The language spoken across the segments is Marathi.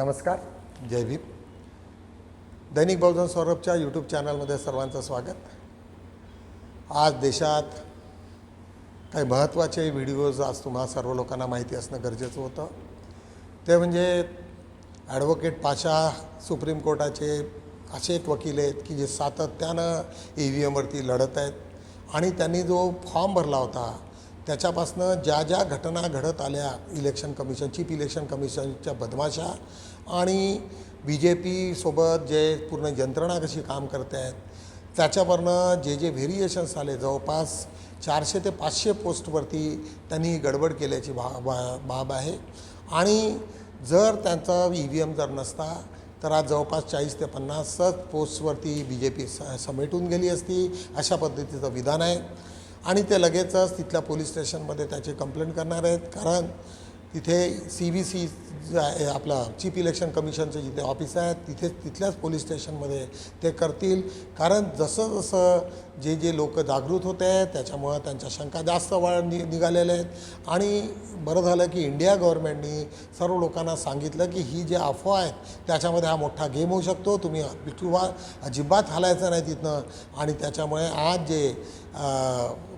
नमस्कार, जय भीम. दैनिक बहुजन सौरभच्या यूट्यूब चॅनलमध्ये सर्वांचं स्वागत. आज देशात काही महत्त्वाचे व्हिडिओज आज तुम्हा सर्व लोकांना माहिती असणं गरजेचं होतं. ते म्हणजे ॲडव्होकेट पाशा सुप्रीम कोर्टाचे असे एक वकील आहेत की जे सातत्यानं EVMवरती लढत आहेत आणि त्यांनी जो फॉर्म भरला होता त्याच्यापासनं ज्या ज्या घटना घडत आल्या इलेक्शन कमिशन, चीफ इलेक्शन कमिशनच्या बदमाशा आणि BJP सोबत जे पूर्ण यंत्रणा कशी काम करते आहेत त्याच्यावरनं जे व्हेरिएशन्स आले, जवळपास 400 ते 500 पोस्टवरती त्यांनी गडबड केल्याची बाब आहे. आणि जर त्यांचा EVM जर नसता तर आज जवळपास 40 ते 50 पोस्टवरती BJP समेटून गेली असती, अशा पद्धतीचं विधान आहे. आणि ते लगेचच तिथल्या पोलीस स्टेशनमध्ये त्याची कंप्लेंट करणार आहेत, कारण तिथे CVC आपला चीफ इलेक्शन कमिशनचे जिथे ऑफिस आहे तिथल्याच पोलीस स्टेशनमध्ये ते करतील. कारण जसं जसं जे लोक जागृत होते आहेत त्याच्यामुळं त्यांच्या शंका जास्त निघालेल्या आहेत. आणि बरं झालं की इंडिया गव्हर्नमेंटनी सर्व लोकांना सांगितलं की ही जे अफवा आहेत त्याच्यामध्ये हा मोठा गेम होऊ शकतो, तुम्ही किंवा अजिबात हालायचं नाही तिथनं. आणि त्याच्यामुळे आज जे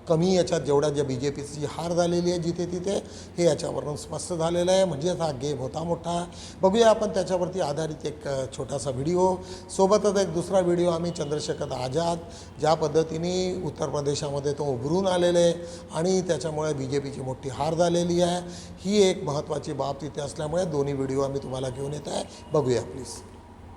कमी याच्यात जेवढ्या ज्या BJPची हार झालेली आहे जिथे तिथे हे याच्यावरून स्पष्ट झालेलं आहे. म्हणजेच हा गेम होता मोठा. बघूया आपण त्याच्यावरती आधारित एक छोटासा व्हिडिओ. सोबतच एक दुसरा व्हिडिओ आम्ही चंद्रशेखर आझाद ज्या पद्धतीने उत्तर प्रदेशामध्ये तो उभरून आलेले आणि त्याच्यामुळे BJPची मोठी हार झालेली आहे, ही एक महत्त्वाची बाब तिथे असल्यामुळे दोन्ही व्हिडिओ आम्ही तुम्हाला घेऊन येत आहे. बघूया प्लीज.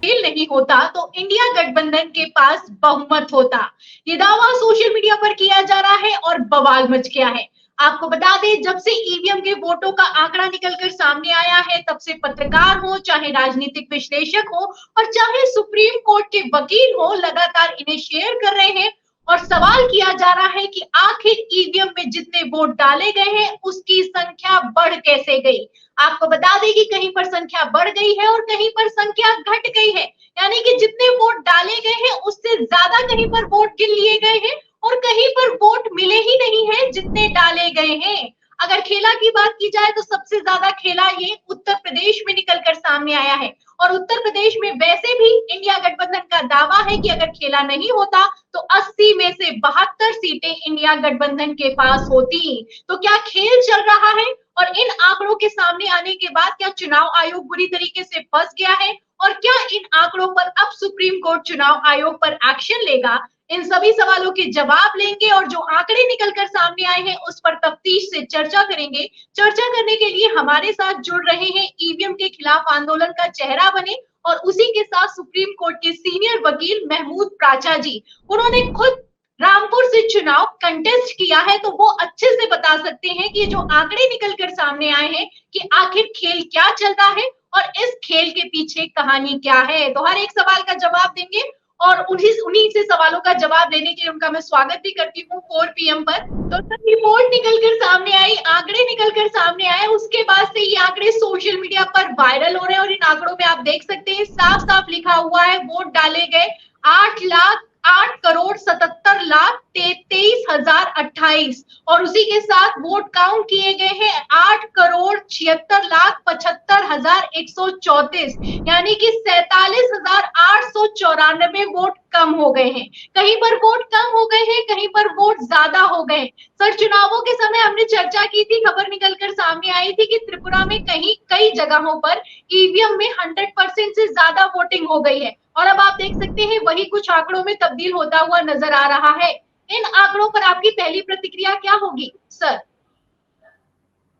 खेल नहीं होता तो इंडिया गठबंधन के पास बहुमत होता, ये दावा सोशल मीडिया पर किया जा रहा है और बवाल मच गया है. आपको बता दें, जब से EVM के वोटों का आंकड़ा निकलकर सामने आया है तब से पत्रकार हो, चाहे राजनीतिक विश्लेषक हो और चाहे सुप्रीम कोर्ट के वकील हो, लगातार इन्हें शेयर कर रहे हैं और सवाल किया जा रहा है कि आखिर EVM में जितने वोट डाले गए हैं उसकी संख्या बढ़ कैसे गई. आपको बता दें कि कहीं पर संख्या बढ़ गई है और कहीं पर संख्या घट गई है, यानी कि जितने वोट डाले गए हैं उससे ज्यादा कहीं पर वोट गिन लिए गए हैं और कहीं पर वोट मिले ही नहीं है जितने डाले गए हैं. अगर खेला की बात की जाए तो सबसे ज्यादा खेला ये उत्तर प्रदेश में निकलकर सामने आया है और उत्तर प्रदेश में वैसे भी इंडिया गठबंधन का दावा है कि अगर खेला नहीं होता तो 80 में से 72 सीटें इंडिया गठबंधन के पास होती. तो क्या खेल चल रहा है और इन आंकड़ों के सामने आने के बाद क्या चुनाव आयोग बुरी तरीके से फंस गया है और क्या इन आंकड़ों पर अब सुप्रीम कोर्ट चुनाव आयोग पर एक्शन लेगा? इन सभी सवालों के जवाब लेंगे और जो आंकड़े निकलकर सामने आए हैं उस पर तफ्तीश से चर्चा करेंगे. चर्चा करने के लिए हमारे साथ जुड़ रहे हैं EVM के खिलाफ आंदोलन का चेहरा बने और उसी के साथ सुप्रीम कोर्ट के सीनियर वकील महमूद प्राचा जी. उन्होंने खुद रामपुर से चुनाव कंटेस्ट किया है तो वो अच्छे से बता सकते हैं कि जो आंकड़े निकलकर सामने आए हैं कि आखिर खेल क्या चलता है और इस खेल के पीछे कहानी क्या है. तो हर एक सवाल का जवाब देंगे और उन्हीं से सवालों का जवाब देने के लिए उनका मैं स्वागत भी करती हूँ 4 PM पर. तो रिपोर्ट निकलकर सामने आई, आंकड़े निकलकर सामने आए, उसके बाद से ये आंकड़े सोशल मीडिया पर वायरल हो रहे हैं और इन आंकड़ों में आप देख सकते हैं साफ साफ लिखा हुआ है वोट डाले गए 8,08,43,23,028 और उसी के साथ वोट काउंट किए गए हैं 8,76,75,134, यानी कि 47,894 वोट कम हो गए हैं. कहीं पर वोट कम हो गए हैं, कहीं पर वोट ज्यादा हो गए. सर, चुनावों के समय हमने चर्चा की थी, खबर निकलकर सामने आई थी कि त्रिपुरा में कई जगहों पर EVM में 100% से ज्यादा वोटिंग हो गई है और अब आप देख सकते हैं वही कुछ आंकड़ों में तब्दील होता हुआ नजर आ रहा है. इन आंकड़ों पर आपकी पहली प्रतिक्रिया क्या होगी सर?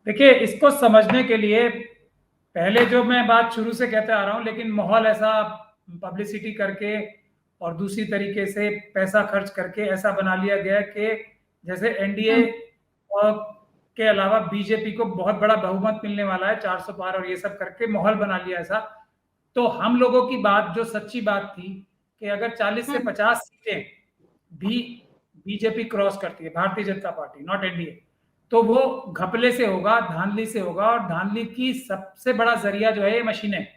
देखिए, इसको समझने के लिए पहले जो मैं बात शुरू से कहते आ रहा हूं, लेकिन माहौल ऐसा पब्लिसिटी करके और दूसरी तरीके से पैसा खर्च करके ऐसा बना लिया गया कि जैसे NDA के अलावा BJP को बहुत बड़ा बहुमत मिलने वाला है, 400 पार और ये सब करके माहौल बना लिया ऐसा. तो हम लोगों की बात जो सच्ची बात थी कि अगर 40 से 50 सीटें भी BJP क्रॉस करती है, Bharatiya Janata party, not NDA, तो वो घपले से होगा, धांधली से होगा. और धांधली की सबसे बड़ा जरिया जो है ये मशीनें.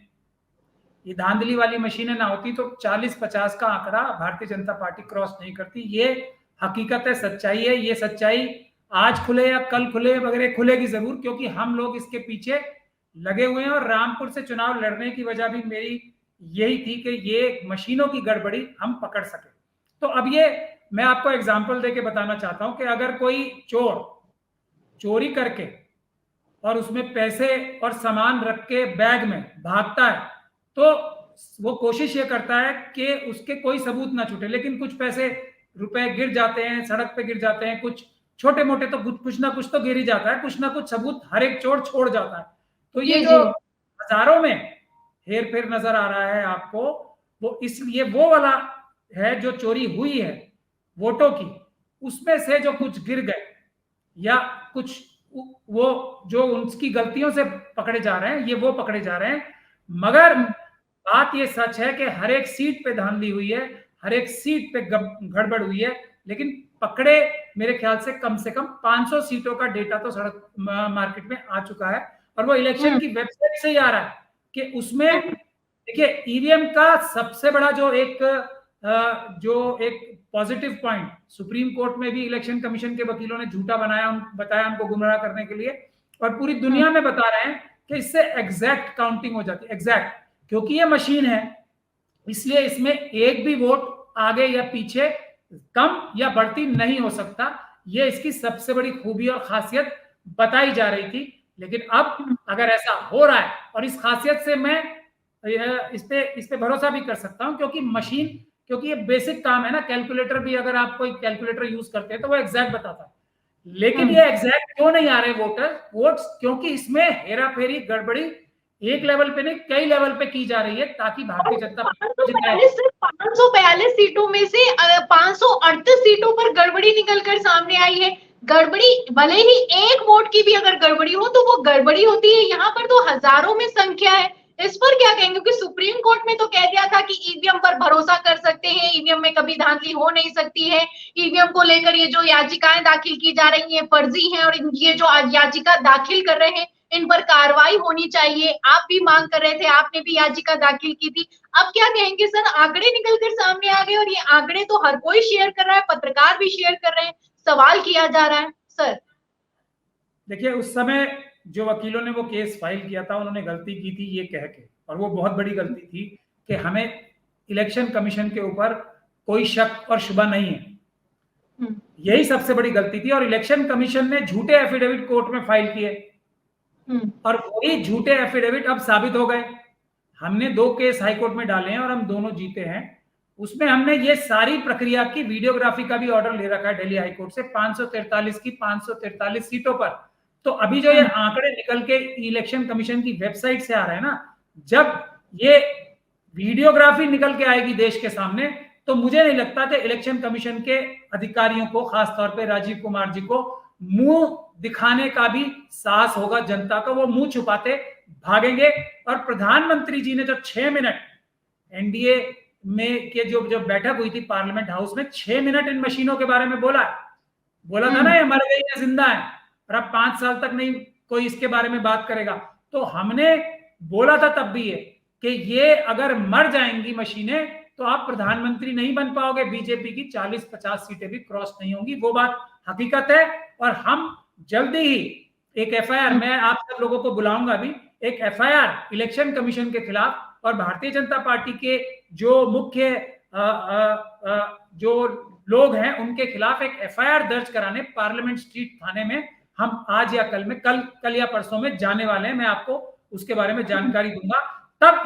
ये धांधली वाली मशीनें ना होती तो 40-50 का आंकड़ा भारतीय जनता पार्टी क्रॉस नहीं करती. ये हकीकत है, सच्चाई है. ये सच्चाई आज खुले या कल खुले वगैरह खुलेगी जरूर, क्योंकि हम लोग इसके पीछे लगे हुए हैं, और रामपुर से चुनाव लड़ने की वजह भी मेरी यही थी कि ये मशीनों की गड़बड़ी हम पकड़ सके। तो अब ये मैं आपको एग्जांपल देके बताना चाहता हूं कि अगर कोई चोर चोरी करके और उसमें पैसे और सामान रख के बैग में भागता है, तो वो कोशिश ये करता है कि उसके कोई सबूत ना छूटे, लेकिन कुछ पैसे रुपए गिर जाते हैं, सड़क पे गिर जाते हैं, कुछ छोटे मोटे तो कुछ ना कुछ तो गिर ही जाता है, कुछ ना कुछ सबूत हर एक चोर छोड़ जाता है। तो ये जी जो जी हजारों में हेर फेर नजर आ रहा है आपको, वो इसलिए वो वाला है जो चोरी हुई है वोटों की, उसमें से जो कुछ गिर गए या कुछ वो जो उनकी गलतियों से पकड़े जा रहे हैं, ये वो पकड़े जा रहे हैं। मगर बात ये सच है कि हर एक सीट पे धांधली हुई है, हर एक सीट पे गड़बड़ हुई है, लेकिन पकड़े मेरे ख्याल से कम 500 सीटों का डेटा तो सड़क मार्केट में आ चुका है, और वो इलेक्शन की वेबसाइट से ही आ रहा है कि उसमें देखिए ईवीएम का सबसे बड़ा जो एक पॉजिटिव पॉइंट, सुप्रीम कोर्ट में भी इलेक्शन कमीशन के वकीलों ने झूठा बताया हमको गुमराह करने के लिए, और पूरी दुनिया में बता रहे हैं कि इससे एग्जैक्ट काउंटिंग हो जाती है, एग्जैक्ट, क्योंकि ये मशीन है इसलिए इसमें एक भी वोट आगे या पीछे कम या बढ़ती नहीं हो सकता। ये इसकी सबसे बड़ी खूबी और खासियत बताई जा रही थी। लेकिन अब अगर ऐसा हो रहा है, और इस खासियत से मैं इस पे भरोसा भी कर सकता हूं, क्योंकि ये बेसिक काम है ना, कैलकुलेटर भी अगर आप कोई कैलकुलेटर यूज करते हैं तो वो एग्जैक्ट बताता है, लेकिन ये एग्जैक्ट क्यों नहीं आ रहे वोट्स, क्योंकि इसमें हेरा फेरी गड़बड़ी एक लेवल पे नहीं कई लेवल पे की जा रही है, ताकि भारतीय जनता पार्टी 542 सीटों में से 538 सीटों पर गड़बड़ी निकलकर सामने आई है। गड़बड़ी भले ही एक वोट की भी अगर गड़बड़ी हो तो वो गड़बड़ी होती है, यहाँ पर तो हजारों में संख्या है। इस पर क्या कहेंगे, क्योंकि सुप्रीम कोर्ट ने तो कह दिया था कि ईवीएम पर भरोसा कर सकते हैं, ईवीएम में कभी धांधली हो नहीं सकती है, ईवीएम को लेकर ये जो याचिकाएं दाखिल की जा रही हैं फर्जी हैं, और ये जो याचिका दाखिल कर रहे हैं इन पर कार्रवाई होनी चाहिए। आप भी मांग कर रहे थे, आपने भी याचिका दाखिल की थी। अब क्या कहेंगे सर, आंकड़े निकलकर सामने आ गए, और ये आंकड़े तो हर कोई शेयर कर रहा है, पत्रकार भी शेयर कर रहे हैं, सवाल किया जा रहा है। सर देखिए, उस समय जो वकीलों ने वो केस फाइल किया था उन्होंने गलती की थी ये कह के, और वो बहुत बड़ी गलती थी कि हमें इलेक्शन कमीशन के ऊपर कोई शक और शुबा नहीं है, यही सबसे बड़ी गलती थी। और इलेक्शन कमीशन ने झूठे एफिडेविट कोर्ट में फाइल किए, और वही झूठे एफिडेविट अब साबित हो गए। हमने 2 केस हाईकोर्ट में डाले हैं और हम दोनों जीते हैं। उसमें हमने ये सारी प्रक्रिया की वीडियोग्राफी का भी ऑर्डर ले रखा है दिल्ली हाईकोर्ट से, 543 की 543 सीटों पर। तो अभी जो ये आंकड़े निकल के इलेक्शन कमीशन की वेबसाइट से आ रहे हैं ना, जब ये वीडियोग्राफी निकल के आएगी देश के सामने, तो मुझे नहीं लगता कि इलेक्शन कमीशन के अधिकारियों को, खासतौर पे राजीव कुमार जी को, मुंह दिखाने का भी साहस होगा जनता का। वो मुंह छुपाते भागेंगे। और प्रधानमंत्री जी ने जो 6 मिनट एनडीए में के जो बैठक हुई थी पार्लियामेंट हाउस में, 6 मिनट इन मशीनों के बारे में बोला था ना, ये मर गई है जिंदा है, और अब 5 साल तक नहीं कोई इसके बारे में बात करेगा। तो हमने बोला था तब भी ये कि ये अगर मर जाएंगी मशीनें तो आप प्रधानमंत्री नहीं बन पाओगे, बीजेपी की 40-50 सीटें भी क्रॉस नहीं होंगी। वो बात हकीकत है। और हम जल्दी ही एक एफआईआर, मैं आप सब लोगों को बुलाऊंगा भी, एक एफआईआर इलेक्शन कमीशन के खिलाफ और भारतीय जनता पार्टी के जो मुख्य जो लोग हैं उनके खिलाफ एक एफआईआर दर्ज कराने पार्लियामेंट स्ट्रीट थाने में हम आज या कल या परसों में जाने वाले हैं। मैं आपको उसके बारे में जानकारी दूंगा। तब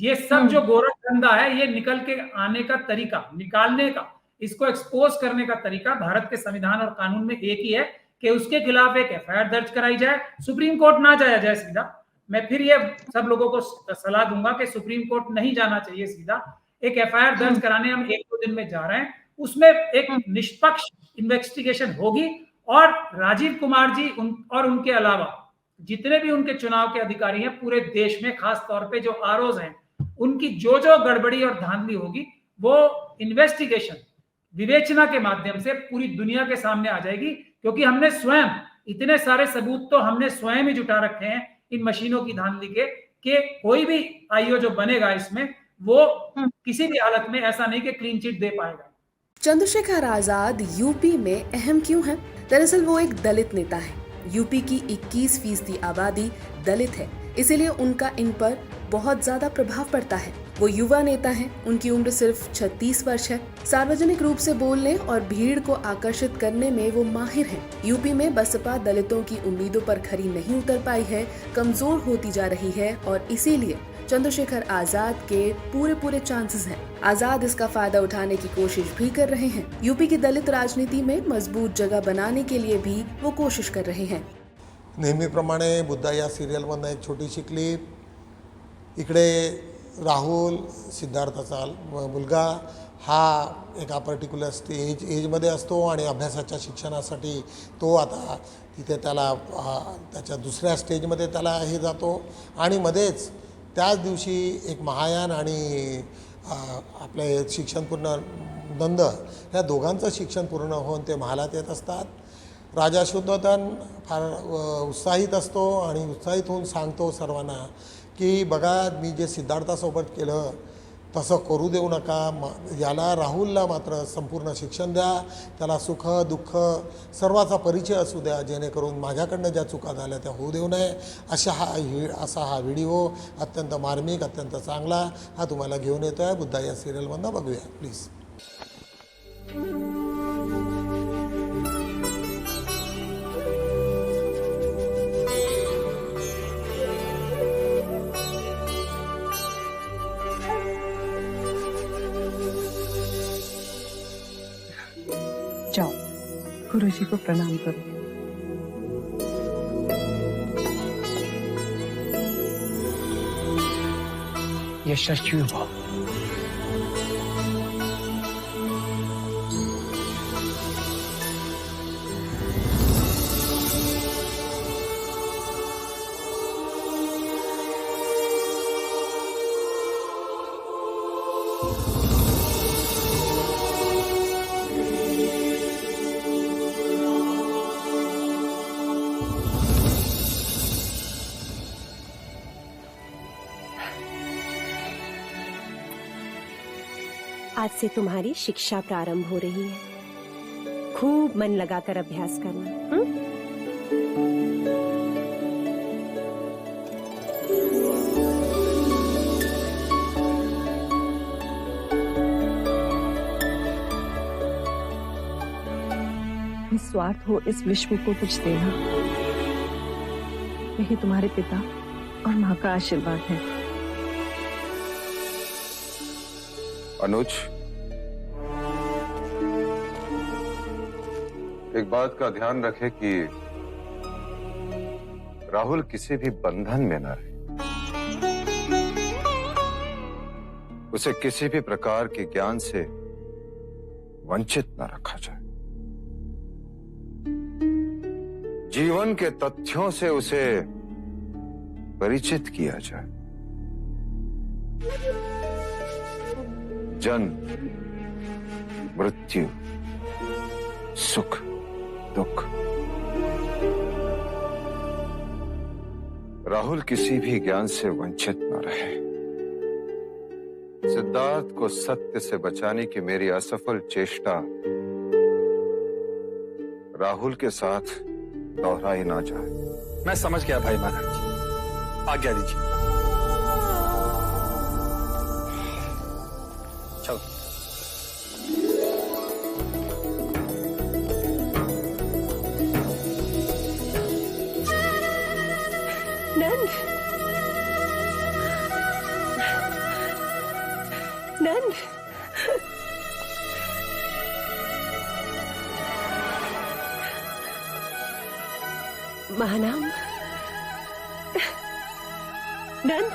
ये सब जो गोरखधंधा है, ये निकल के आने का तरीका, निकालने का, इसको एक्सपोज करने का तरीका भारत के संविधान और कानून में एक ही है कि उसके खिलाफ एक एफआईआर दर्ज कराई जाए, सुप्रीम कोर्ट ना जाया जाए सीधा। मैं फिर ये सब लोगों को सलाह दूंगा कि सुप्रीम कोर्ट नहीं जाना चाहिए सीधा, एक एफआईआर दर्ज कराने हम 1-2 दिन में जा रहे हैं। उसमें एक निष्पक्ष इन्वेस्टिगेशन होगी, और राजीव कुमार जी और उनके अलावा जितने भी उनके चुनाव के अधिकारी हैं पूरे देश में, खास तौर पे जो आरओज हैं, उनकी जो गड़बड़ी और धांधली होगी वो इन्वेस्टिगेशन, विवेचना के माध्यम से पूरी दुनिया के सामने आ जाएगी। क्योंकि हमने स्वयं इतने सारे सबूत तो हमने स्वयं ही जुटा रखे हैं इन मशीनों की धांधली के, कि कोई भी आईओ जो बनेगा इसमें, वो किसी भी हालत में ऐसा नहीं कि क्लीन चिट दे पाएगा। चंद्रशेखर आजाद यूपी में अहम क्यों हैं? दरअसल वो एक दलित नेता है यूपी की 21% आबादी दलित है, इसीलिए उनका इन पर बहुत ज्यादा प्रभाव पड़ता है। वो युवा नेता हैं, उनकी उम्र सिर्फ 36 वर्ष है। सार्वजनिक रूप से बोलने और भीड़ को आकर्षित करने में वो माहिर हैं। यूपी में बसपा दलितों की उम्मीदों पर खरी नहीं उतर पाई है, कमजोर होती जा रही है और इसीलिए चंद्रशेखर आजाद के पूरे चांसेस हैं। आजाद इसका फायदा उठाने की कोशिश भी कर रहे हैं। यूपी की दलित राजनीति में मजबूत जगह बनाने के लिए भी वो कोशिश कर रहे हैं। नेहमीप्रमाणे बुद्धा या सिरियलमधनं एक छोटीशी क्लिप. इकडे राहुल सिद्धार्थाचा मुलगा हा एका पर्टिक्युलर एजमध्ये असतो आणि अभ्यासाच्या शिक्षणासाठी तो आता तिथे त्याला त्याच्या दुसऱ्या स्टेजमध्ये त्याला हे जातो आणि मध्येच त्याच दिवशी एक महायान आणि आपले शिक्षण पूर्ण नंद ह्या दोघांचं शिक्षण पूर्ण होऊन ते महालात येत असतात. राजा शुद्धोधन फार उत्साहित असतो आणि उत्साहित होऊन सांगतो सर्वांना की बघा मी जे सिद्धार्थासोबत केलं तसं करू देऊ नका, याला राहुलला मात्र संपूर्ण शिक्षण द्या, त्याला सुख दुःख सर्वाचा परिचय असू द्या, जेणेकरून माझ्याकडनं ज्या चुका झाल्या त्या होऊ देऊ नये. असा हा व्हिडिओ अत्यंत मार्मिक, अत्यंत चांगला हा तुम्हाला घेऊन येतो आहे. बुद्धा या सिरियलमधनं बघूया प्लीज. जाओ गुरुजी को प्रणाम करो. यशस्वी हुआ. आज से तुम्हारी शिक्षा प्रारंभ हो रही है. खूब मन लगाकर अभ्यास करना. निस्वार्थ हो इस विश्व को कुछ देना, यही तुम्हारे पिता और माँ का आशीर्वाद है. अनुज, एक बात का ध्यान रखे कि राहुल किसी भी बंधन में न रहे. उसे किसी भी प्रकार के ज्ञान से वंचित न रखा जाए. जीवन के तथ्यों से उसे परिचित किया जाए. जन्म, मृत्यु, सुख, दुख. राहुल किसी भी ज्ञान से वंचित न रहे. सिद्धार्थ को सत्य से बचाने की मेरी असफल चेष्टा राहुल के साथ दोहराई ना जाए. मैं समझ गया भाई महाराज जी, आज्ञा दीजिए. चलो. नंद, नंद, महानाम. नंद,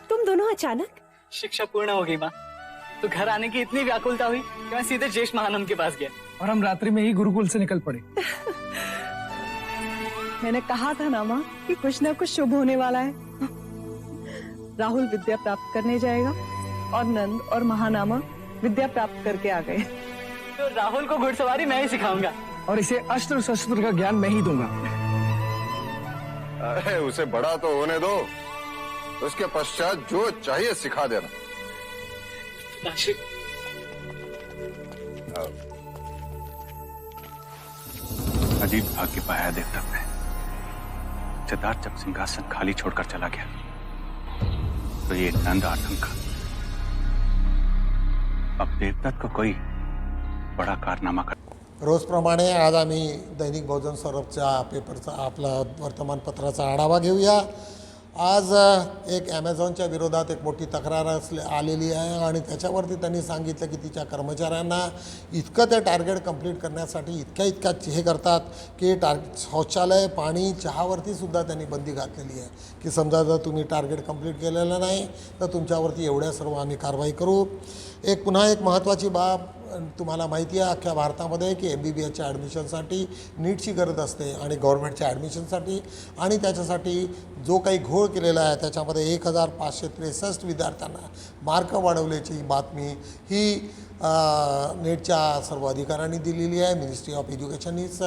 तुम दोनों अचानक. शिक्षा पूर्ण हो गई माँ, तो घर आने की इतनी व्याकुलता हुई कि मैं सीधे ज्येष्ठ महानम के पास गया और हम रात्रि में ही गुरुकुल से निकल पड़े. मैंने कहा था ना माँ कि कुछ ना कुछ शुभ होने वाला है. राहुल विद्या प्राप्त करने जाएगा और नंद और महानामा विद्या प्राप्त करके आ गए. तो राहुल को घुड़सवारी मैं ही सिखाऊंगा और इसे अस्त्र शस्त्र का ज्ञान मैं ही दूंगा. अरे उसे बड़ा तो होने दो, उसके पश्चात जो चाहिए सिखा देना. अजीब भाग्य पाया देवता ने। सिद्धार्थ जब सिंहासन खाली छोड़कर चला गया तो ये नंद आतंक अब देवदत्त को कोई बड़ा कारनामा कर। रोजप्रमाणे आज आम्ही दैनिक बहुजन सौरभच्या पेपरचा आपला वर्तमानपत्राचा आढावा घेऊया। आज एक ॲमेझॉनच्या विरोधात एक मोठी तक्रार आलेली आहे आणि त्याच्यावरती त्यांनी सांगितलं की तिच्या कर्मचाऱ्यांना इतकं ते टार्गेट कंप्लीट करण्यासाठी इतक्या हे करतात की शौचालय पाणी चहावरती सुद्धा त्यांनी बंदी घातलेली आहे की समजा जर तुम्ही टार्गेट कंप्लीट केलेलं नाही तर तुमच्यावरती एवढ्या सर्व आम्ही कारवाई करू। पुन्हा एक महत्त्वाची बाब तुम्हाला माहिती आहे अख्ख्या भारतामध्ये की MBBSच्या ॲडमिशनसाठी नीटची गरज असते आणि गव्हर्नमेंटच्या ॲडमिशनसाठी आणि त्याच्यासाठी जो काही घोळ केलेला आहे त्याच्यामध्ये 1563 विद्यार्थ्यांना मार्क वाढवल्याची बातमी ही नेटच्या सर्व अधिकाऱ्यांनी दिलेली आहे। मिनिस्ट्री ऑफ एज्युकेशननीच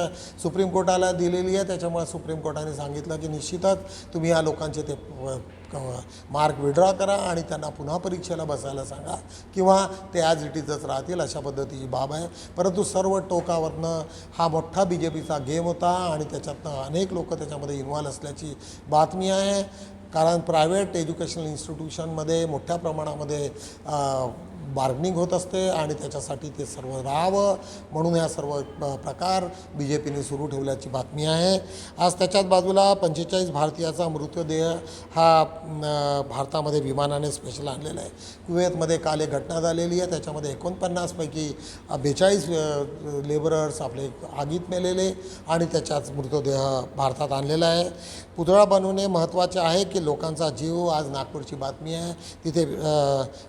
सुप्रीम कोर्टाला दिलेली आहे। त्याच्यामुळे सुप्रीम कोर्टाने सांगितलं की निश्चितच तुम्ही या लोकांचे ते मार्क विड्रॉ करा आणि त्यांना पुन्हा परीक्षेला बसायला सांगा किंवा ते ॲज इट इजच राहतील अशा पद्धतीची बाब आहे। परंतु सर्व टोकावरनं हा मोठा BJPचा गेम होता आणि त्याच्यातनं अनेक लोक त्याच्यामध्ये इन्व्हॉल्व असल्याची बातमी आहे। कारण प्रायव्हेट एज्युकेशनल इन्स्टिट्यूशनमध्ये मोठ्या प्रमाणामध्ये बार्गनिंग होत असते आणि त्याच्यासाठी ते सर्व राहावं म्हणून ह्या सर्व प्रकार BJPने सुरू ठेवल्याची बातमी आहे। आज त्याच्याच बाजूला 45 भारतीयाचा मृतदेह हा भारतामध्ये विमानाने स्पेशल आणलेला आहे। कुवेतमध्ये काल एक घटना झालेली आहे त्याच्यामध्ये 49 पैकी 42 लेबरर्स आपले आगीत मेलेले आणि त्याच्याच मृतदेह भारतात आणलेला आहे। पुतळा बनवणे महत्त्वाचे आहे की लोकांचा जीव आज नागपूरची बातमी आहे तिथे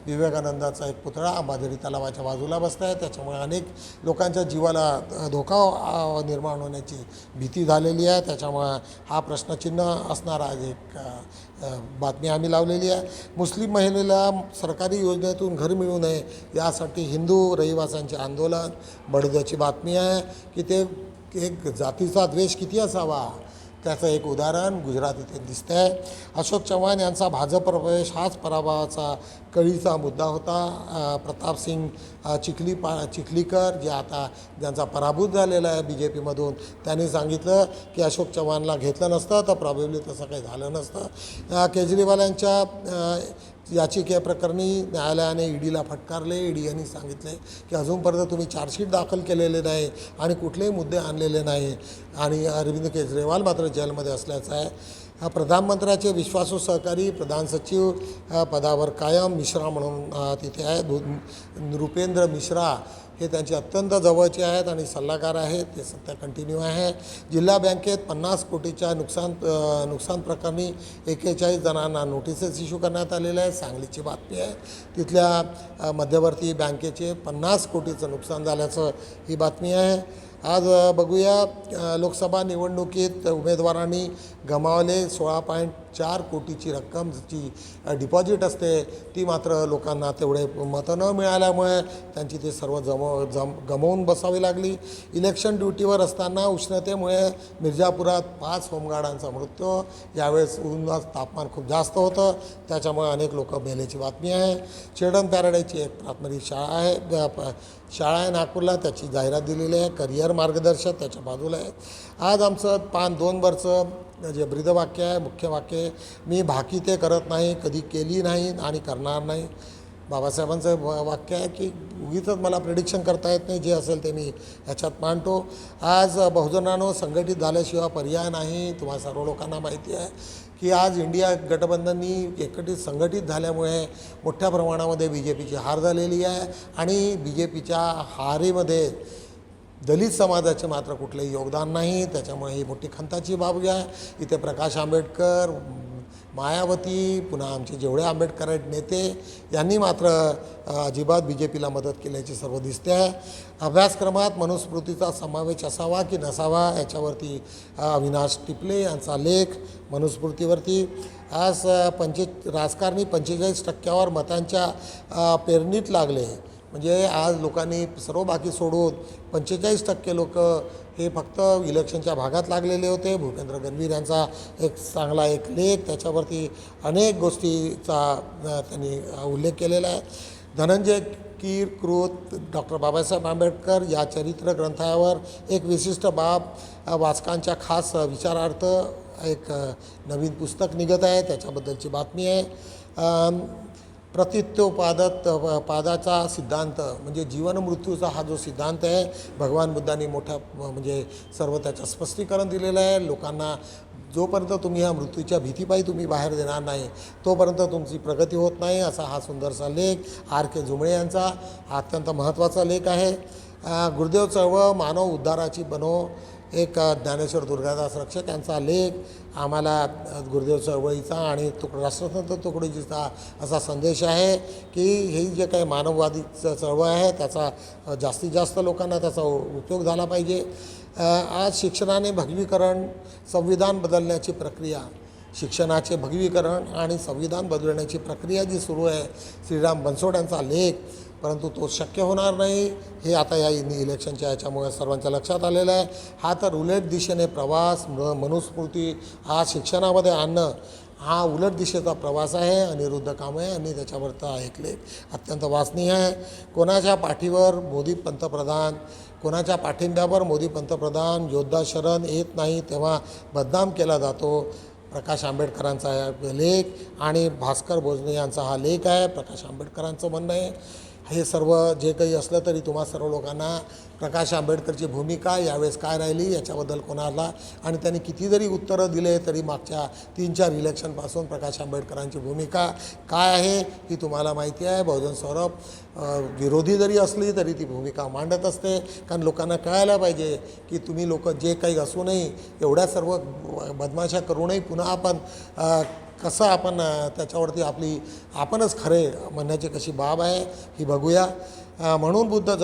विवेकानंदाचा एक पुतळा अंबाझरी तलावाच्या बाजूला बसला आहे त्याच्यामुळे अनेक लोकांच्या जीवाला धोका निर्माण होण्याची भीती झालेली आहे। त्याच्यामुळे हा प्रश्नचिन्ह असणारा आज एक बातमी आम्ही लावलेली आहे। मुस्लिम महिलेला सरकारी योजनेतून घर मिळू नये यासाठी हिंदू रहिवाशांचे आंदोलन बडद्याची बातमी आहे की ते एक जातीचा द्वेष किती असावा त्याचं एक उदाहरण गुजरात इथे दिसतं आहे। अशोक चव्हाण यांचा भाजप प्रवेश हाच पराभवाचा कळीचा मुद्दा होता। प्रतापसिंग चिखलीकर जे आता ज्यांचा पराभूत झालेला आहे BJPमधून त्यांनी सांगितलं की अशोक चव्हाणला घेतलं नसतं तर प्रॉबेबली तसं काही झालं नसतं। केजरीवालांच्या याचिकेप्रकरणी न्यायालयाने EDला फटकारले। ED यांनी सांगितले की अजूनपर्यंत तुम्ही चार्जशीट दाखल केलेले नाही आणि कुठलेही मुद्दे आणलेले नाही आणि अरविंद केजरीवाल मात्र जेलमध्ये असल्याचं आहे। प्रधानमंत्र्याचे विश्वासू सहकारी प्रधान सचिव पदावर कायम मिश्रा म्हणून तिथे आहे। नृपेंद्र मिश्रा हे त्यांचे अत्यंत जवळचे आहेत आणि सल्लागार आहेत ते सध्या कंटिन्यू आहे। जिल्हा बँकेत 50 कोटीच्या नुकसान प्रकरणी 41 जणांना नोटिसेस इश्यू करण्यात आलेल्या आहे सांगलीची बातमी आहे। तिथल्या मध्यवर्ती बँकेचे 50 कोटीचं नुकसान झाल्याचं ही बातमी आहे। आज बघूया लोकसभा निवडणुकीत उमेदवारांनी गमावले 16.4 कोटीची रक्कम जी डिपॉझिट असते ती मात्र लोकांना तेवढे मतं न मिळाल्यामुळे त्यांची ते सर्व गमावून बसावी लागली। इलेक्शन ड्युटीवर असताना उष्णतेमुळे मिर्जापुरात 5 होमगार्डांचा मृत्यू। यावेळेस उन्हाचं तापमान खूप जास्त होतं त्याच्यामुळे अनेक लोक मेल्याची बातमी आहे। चिल्ड्रन पॅराडाईजची एक प्राथमिक शाळा आहे नागपूरला त्याची जाहिरात दिलेली आहे। करिअर मार्गदर्शक त्याच्या बाजूला आहे। आज आमचं 2 वरचं जे ब्रीदवाक्य आहे मुख्य वाक्य मी भाकी ते करत नाही कधी केली नाही आणि करणार नाही। बाबासाहेबांचं वाक्य आहे की उगीच मला प्रेडिक्शन करता येत नाही जे असेल ते मी ह्याच्यात मांडतो। आज बहुजनांनो संघटित झाल्याशिवाय पर्याय नाही। तुम्हा सर्व लोकांना माहिती आहे की आज इंडिया गठबंधननी एकत्रित संघटित झाल्यामुळे मोठ्या प्रमाणामध्ये BJPची हार झालेली आहे आणि BJPच्या हारीमध्ये दलित समाजाचे मात्र कुठलेही योगदान नाही। त्याच्यामुळे ही मोठी खंताची बाब आहे। इथे प्रकाश आंबेडकर मायावती पुन्हा आमचे जेवढे आंबेडकराईट नेते यांनी मात्र अजिबात BJPला मदत केल्याची सर्व दिसते आहे। अभ्यासक्रमात मनुस्मृतीचा समावेश असावा की नसावा याच्यावरती अविनाश टिपले यांचा लेख मनुस्मृतीवरती। आज राजकारणी 45% मतांच्या पेरणीत लागले म्हणजे आज लोकांनी सर्व बाकी सोडून 45% लोक हे फक्त इलेक्शनच्या भागात लागलेले होते। भूपेंद्र गणवीर यांचा एक चांगला एक लेख त्याच्यावरती अनेक गोष्टीचा त्यांनी उल्लेख केलेला आहे। धनंजय कीर्कृत डॉक्टर बाबासाहेब आंबेडकर या चरित्र ग्रंथावर एक विशिष्ट बाब वाचकांच्या खास विचारार्थ एक नवीन पुस्तक निघत आहे, त्याच्याबद्दलची बातमी आहे. पादाचा सिद्धांत म्हणजे जीवन मृत्यूचा हा जो सिद्धांत आहे, भगवान बुद्धांनी मोठ्या म्हणजे सर्व त्याचं स्पष्टीकरण दिलेलं आहे. लोकांना जोपर्यंत तुम्ही ह्या मृत्यूच्या भीतीपायी तुम्ही बाहेर देणार नाही तोपर्यंत तुमची प्रगती होत नाही, असा हा सुंदरसा लेख R.K. जुमळे यांचा अत्यंत महत्त्वाचा लेख आहे. गुरुदेव चळवळ मानव उद्धाराची बनो, एक ज्ञानेश्वर दुर्गादास रक्षक यांचा लेख आम्हाला गुरुदेव चळवळीचा आणि राष्ट्रसंत तुकडोजीचा असा संदेश आहे की हे जे काही मानववादी चळवळ आहे त्याचा जास्तीत जास्त लोकांना त्याचा उपयोग झाला पाहिजे. आज शिक्षणाने भगवीकरण, संविधान बदलण्याची प्रक्रिया, शिक्षणाचे भगवीकरण आणि संविधान बदलण्याची प्रक्रिया जी सुरू आहे, श्रीराम बनसोड यांचा लेख, परंतु तो शक्य होणार नाही हे आता या इलेक्शनच्या याच्यामुळे सर्वांच्या लक्षात आलेलं आहे. हा तर उलट दिशेने प्रवास, मनुस्मृती हा शिक्षणामध्ये आणणं हा उलट दिशेचा प्रवास आहे. अनिरुद्ध कांबळे यांनी त्याच्यावरचा एक लेख अत्यंत वाचनीय आहे. कोणाच्या पाठीवर मोदी पंतप्रधान, कोणाच्या पाठिंब्यावर मोदी पंतप्रधान, योद्धा शरण येत नाही तेव्हा बदनाम केला जातो. प्रकाश आंबेडकरांचा लेख आणि भास्कर भोजने यांचा हा लेख आहे. प्रकाश आंबेडकरांचं म्हणणं आहे हे सर्व जे काही असलं तरी तुम्हा सर्व लोकांना प्रकाश आंबेडकरची भूमिका यावेळेस काय राहिली याच्याबद्दल कोणाला आणि त्यांनी किती जरी उत्तरं दिले तरी मागच्या 3-4 इलेक्शनपासून प्रकाश आंबेडकरांची भूमिका काय आहे ही तुम्हाला माहिती आहे. बहुजन सौरभ विरोधी जरी असली तरी ती भूमिका मांडत असते, कारण लोकांना कळायला पाहिजे की तुम्ही लोक जे काही असूनही एवढ्या सर्व बदमाशा करूनही पुन्हा आपण कसं आपण त्याच्यावरती आपणच खरे म्हणण्याची कशी बाब आहे ही बघूया. म्हणून बुद्ध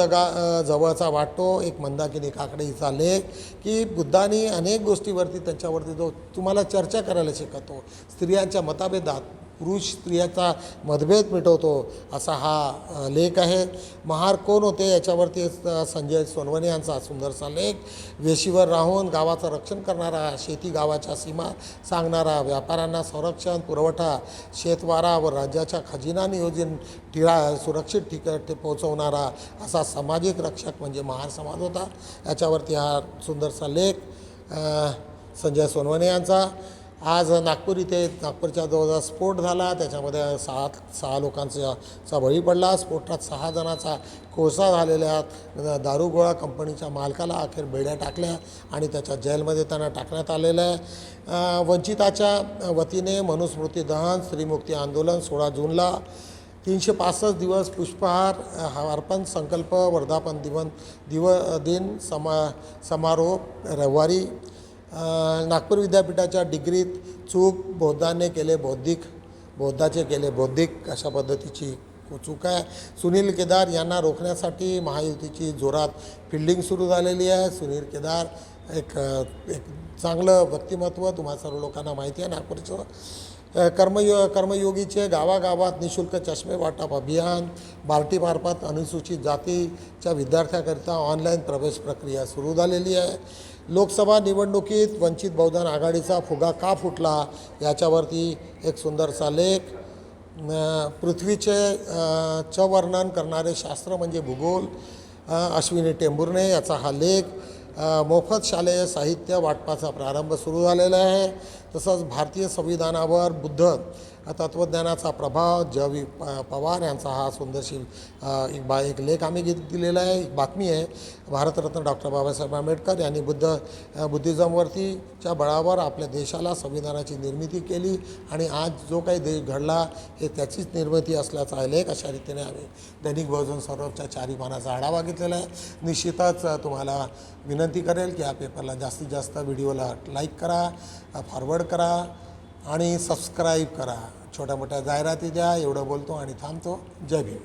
जवळचा वाटतो, एक मंदाकिनी काकडे हिचा लेख की बुद्धांनी अनेक गोष्टीवरती त्यांच्यावरती जो तुम्हाला चर्चा करायला शिकवतो, स्त्रियांच्या मतभेदात पुरुष स्त्रियाचा मतभेद मिटवतो असा हा लेख आहे. महार कोण होते याच्यावरती संजय सोनवणे यांचा सुंदरसा लेख. वेशीवर राहून गावाचं रक्षण करणारा, शेती गावाच्या सीमा सांगणारा, व्यापाऱ्यांना संरक्षण पुरवठा, शेतवारा व राज्याच्या खजिना नियोजन सुरक्षित पोहोचवणारा असा सामाजिक रक्षक म्हणजे महार समाज होता. याच्यावरती हा सुंदरसा लेख संजय सोनवणे यांचा. आज नागपूर इथे नागपूरच्या जवळ स्फोट झाला, त्याच्यामध्ये सहा लोकांचा बळी पडला. स्फोटात 6 जणांचा कोळसा झालेल्या दारूगोळा कंपनीच्या मालकाला अखेर बेड्या टाकल्या आणि त्याच्या जेलमध्ये त्यांना टाकण्यात आलेलं आहे. वंचिताच्या वतीने मनुस्मृती दहन, स्त्रीमुक्ती आंदोलन 16 जूनला 365 दिवस पुष्पहार अर्पण संकल्प वर्धापन दिन समारोप रविवारी. नागपूर विद्यापीठाच्या डिग्रीत चूक बौद्धाने केले बौद्धाचे केले बौद्धिक अशा पद्धतीची चूक आहे. सुनील केदार यांना रोखण्यासाठी महायुतीची जोरात फिल्डिंग सुरू झालेली आहे. सुनील केदार एक चांगलं व्यक्तिमत्व तुम्हा सर्व लोकांना माहिती आहे नागपूरचं. कर्मयोगीचे गावागावात निःशुल्क चष्मे वाटप अभियान. बार्टीमार्फत अनुसूचित जातीच्या विद्यार्थ्याकरिता ऑनलाईन प्रवेश प्रक्रिया सुरू झालेली आहे. लोकसभा निवडणुकीत वंचित बहुजन आघाडीचा फुगा का फुटला याच्यावरती एक सुंदरसा लेख. पृथ्वीचे वर्णन करणारे शास्त्र म्हणजे भूगोल, अश्विनी टेंभुर्णे याचा हा लेख. मोफत शालेय साहित्य वाटपाचा प्रारंभ सुरू झालेला आहे. तसंच भारतीय संविधानावर बुद्ध तत्त्वज्ञानाचा प्रभाव जवी पवार यांचा हा सुंदरशी एक लेख आम्ही दिलेला आहे. एक बातमी आहे. भारतरत्न डॉक्टर बाबासाहेब आंबेडकर यांनी बुद्धिझमवरतीच्या बळावर आपल्या देशाला संविधानाची निर्मिती केली आणि आज जो काही देश घडला हे त्याचीच निर्मिती असल्याचा हा लेख अशा रीतीने आम्ही दैनिक बहुजन सौरभच्या 4 पानाचा आढावा घेतलेला आहे. निश्चितच तुम्हाला विनंती करेल की या पेपरला जास्तीत जास्त व्हिडिओला लाईक करा, फॉरवर्ड करा आणि सबस्क्राईब करा. छोट्या मोठ्या जाहिराती द्या. एवढं बोलतो आणि थांबतो. जय भीम.